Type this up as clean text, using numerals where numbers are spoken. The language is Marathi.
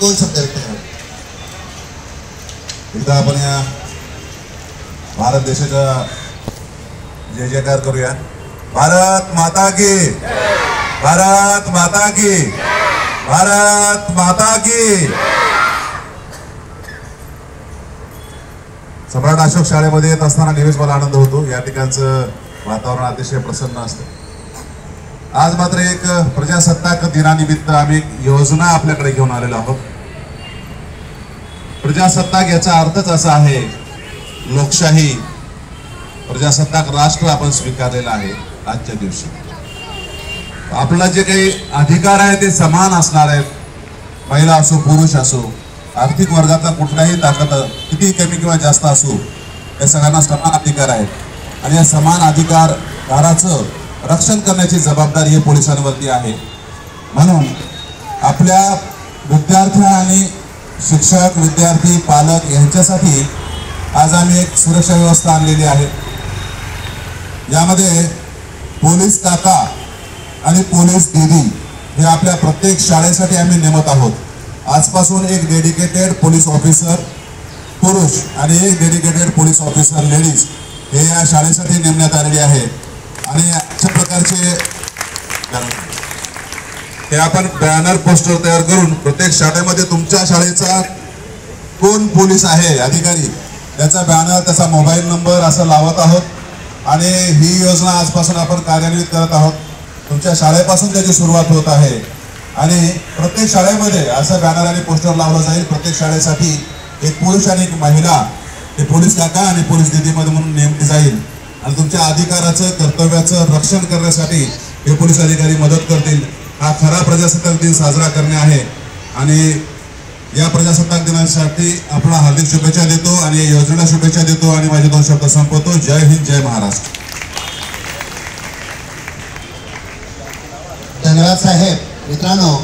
दोन शब्द व्यक्त करावे. एकदा आपण या भारत देशाचा जय जयकार करूया. भारत माता की, भारत माता की, भारत माता की. सम्राट अशोक शाळेमध्ये येत असताना नेहमीच मला आनंद होतो. या ठिकाणचं वातावरण अतिशय प्रसन्न असतं. आज मात्र एक प्रजासत्ताक दिनानिमित्त आम्ही एक योजना आपल्याकडे घेऊन आलेलो आहोत. प्रजासत्ताक याचा अर्थच असा आहे, लोकशाही, प्रजासत्ताक राष्ट्र आपण स्वीकारलेला आहे. आजच्या दिवशी आपला जे काही अधिकार आहे ते समान असणार आहेत. महिला असो, पुरुष असो, आर्थिक वर्गातला कुठलाही ताकद किती कमी किंवा जास्त असो, या सगळ्यांना समान अधिकार आहेत. आणि या समान अधिकाराचं रक्षण करण्याची जबाबदारी हे पोलिसांवरती आहे. म्हणून आपल्या विद्यार्थी आणि शिक्षक, विद्यार्थी, पालक यांच्यासाठी आज आम्ही एक सुरक्षा व्यवस्था आणलेली आहे. यामध्ये पोलीस काका आणि पोलीस दीदी हे आपल्या प्रत्येक शाळेसाठी आम्ही नेमत आहोत. आजपासून एक डेडिकेटेड पोलीस ऑफिसर पुरुष आणि एक डेडिकेटेड पोलीस ऑफिसर लेडीज हे या शाळेसाठी नेमण्यात आलेले आहे. आणि अशा प्रकारचे हे आपण बॅनर पोस्टर तयार करून प्रत्येक शाळेमध्ये तुमच्या शाळेचा कोण पोलीस आहे अधिकारी त्याचा बॅनर, त्याचा मोबाईल नंबर असं लावत आहोत. आणि ही योजना आजपासून आपण कार्यान्वित करत आहोत. तुमच्या शाळेपासून त्याची सुरुवात होत आहे. आणि प्रत्येक शाळेमध्ये असं बॅनर आणि पोस्टर लावलं जाईल. प्रत्येक शाळेसाठी एक पुरुष आणि एक महिला हे पोलीस काका आणि पोलीस दीदीमध्ये म्हणून नेमली जाईल. आणि तुमच्या अधिकाराचं, कर्तव्याचं रक्षण करण्यासाठी हे पोलीस अधिकारी मदत करतील. हा खरा प्रजासत्ताक दिन साजरा करणे आहे. आणि या प्रजासत्ताक दिनासाठी आपण हार्दिक शुभेच्छा देतो आणि योजनेला शुभेच्छा देतो आणि माझे दोन शब्द संपवतो. जय हिंद, जय महाराष्ट्र. धन्यवाद साहेब. मित्रांनो,